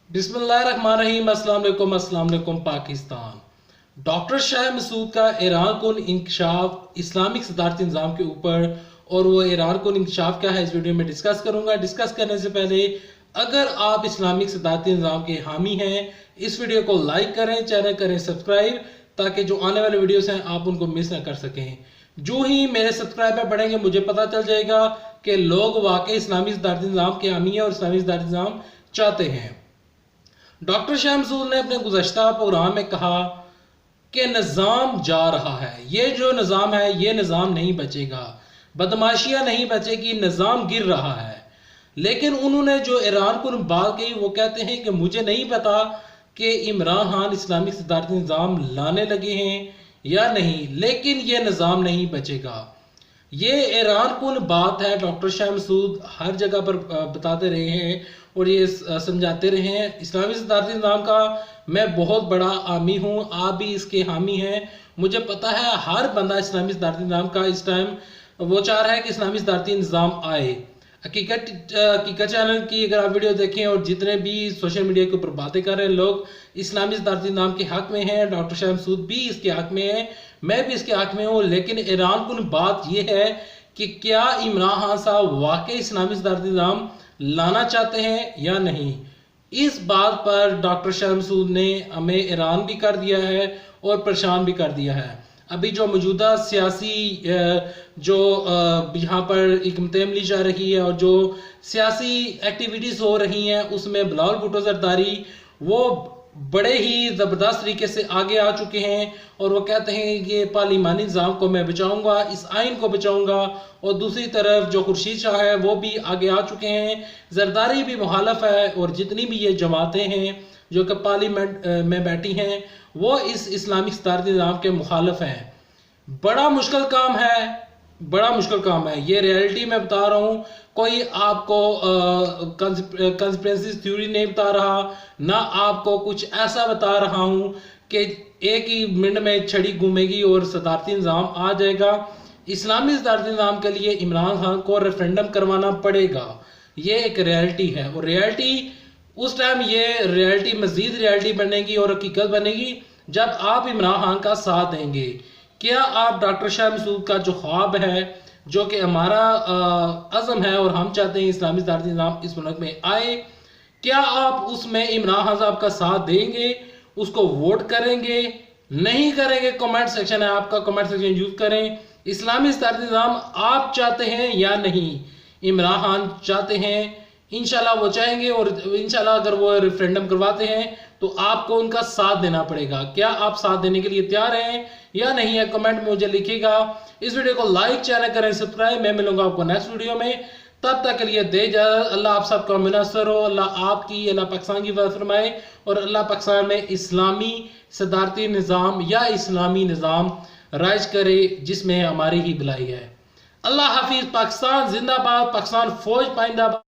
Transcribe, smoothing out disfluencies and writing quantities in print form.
बिस्मिल्लाहिर्रहमानिर्रहीम। अस्सलाम वालेकुम पाकिस्तान। डॉक्टर शाहिद मसूद का ईरान कुन इंकशाफ इस्लामिक सदारती निज़ाम के ऊपर, और वो ईरान कुन इंकशाफ क्या है इस वीडियो में डिस्कस करूंगा। डिस्कस करने से पहले अगर आप इस्लामिक सदारती निज़ाम के हामी हैं, इस वीडियो को लाइक करें, चैनल करें सब्सक्राइब, ताकि जो आने वाले वीडियोस हैं आप उनको मिस ना कर सकें। जो ही मेरे सब्सक्राइबर बढ़ेंगे मुझे पता चल जाएगा कि लोग वाकई इस्लामी सदारती निज़ाम के हामी हैं और इस्लामी सदारती निज़ाम चाहते हैं। डॉक्टर शाहिद मसूद ने अपने गुज़श्ता प्रोग्राम में कहा कि निज़ाम जा रहा है, ये जो निज़ाम है ये निज़ाम नहीं बचेगा, बदमाशियां नहीं बचेगी, निज़ाम गिर रहा है। लेकिन उन्होंने जो ईरान को बात कही, वो कहते हैं कि मुझे नहीं पता कि इमरान खान इस्लामिक सदारती निज़ाम लाने लगे हैं या नहीं, लेकिन ये निज़ाम नहीं बचेगा। ये ईरान कुन बात है। डॉक्टर शाहिद मसूद हर जगह पर बताते रहे हैं और ये समझाते रहे हैं। इस्लामी सदारती निज़ाम का मैं बहुत बड़ा हामी हूँ, आप भी इसके हामी हैं। मुझे पता है हर बंदा इस्लामी सदारती निज़ाम का इस टाइम वो चाह रहा है कि इस्लामी सदारती निज़ाम आए। हकीकत चैनल की अगर आप वीडियो देखें और जितने भी सोशल मीडिया के ऊपर बातें कर रहे हैं लोग इस्लामी सदारती निज़ाम के हक में हैं, डॉक्टर शाहिद मसूद भी इसके हक में है, मैं भी इसके हक में हूँ। लेकिन ईरान कुन बात यह है कि क्या इमरान खान साहब वाकई इस्लामी सदारती निज़ाम लाना चाहते हैं या नहीं। इस बात पर डॉक्टर शाहिद मसूद ने हमें ईरान भी कर दिया है और परेशान भी कर दिया है। अभी जो मौजूदा सियासी जो यहाँ पर हिकमत अमली जा रही है और जो सियासी एक्टिविटीज़ हो रही हैं, उसमें बिलावल भुट्टो जरदारी वो बड़े ही ज़बरदस्त तरीके से आगे आ चुके हैं और वो कहते हैं कि पार्लिमानी निज़ाम को मैं बचाऊंगा, इस आइन को बचाऊंगा। और दूसरी तरफ जो खुर्शीद शाह है वो भी आगे आ चुके हैं, जरदारी भी मुखालफ है, और जितनी भी ये जमातें हैं जो कि पार्लियामेंट में बैठी हैं वो इस इस्लामिक सदारती निज़ाम के मुखालफ हैं। बड़ा मुश्किल काम है, बड़ा मुश्किल काम है, ये रियलिटी में बता रहा हूँ। कोई आपको कंस्पिरेसी थ्योरी नहीं बता रहा, ना आपको कुछ ऐसा बता रहा हूँ कि एक ही मिनट में छड़ी घूमेगी और सदारती निज़ाम आ जाएगा। इस्लामी सदारती निज़ाम के लिए इमरान खान को रेफरेंडम करवाना पड़ेगा, ये एक रियलिटी है। और रियलिटी उस टाइम ये रियलिटी मजीद रियलिटी बनेगी और हकीकत बनेगी जब आप इमरान खान का साथ देंगे। क्या आप डॉक्टर शाहिद मसूद का जो ख्वाब है, जो कि हमारा अज़म है और हम चाहते हैं इस्लामी सदारती निज़ाम इस मुल्क में आए, क्या आप उसमें इमरान खान साहब का साथ देंगे, उसको वोट करेंगे? नहीं करेंगे, कमेंट सेक्शन है आपका, कमेंट सेक्शन यूज करें। इस्लामी सदारती निज़ाम आप चाहते हैं या नहीं? इमरान खान चाहते हैं, इंशाल्लाह वो चाहेंगे, और इंशाल्लाह अगर वो रेफरेंडम करवाते हैं तो आपको उनका साथ देना पड़ेगा। क्या आप साथ देने के लिए तैयार हैं या नहीं है? कमेंट में मुझे लिखिएगा। इस वीडियो को लाइक, चैनल करें सब्सक्राइब। मैं मिलूंगा आपको नेक्स्ट वीडियो में, तब तक के लिए दे इजाज़त। अल्लाह आप सबका मुनस्सर हो, अल्लाह आपकी, अल्लाह पाकिस्तान की मदद फरमाए, और अल्लाह पाकिस्तान में इस्लामी सदारती निज़ाम या इस्लामी निज़ाम राइज करे जिसमें हमारी ही भलाई है। अल्लाह हाफिज। पाकिस्तान जिंदाबाद, पाकिस्तान फौज पाइंदाबाद।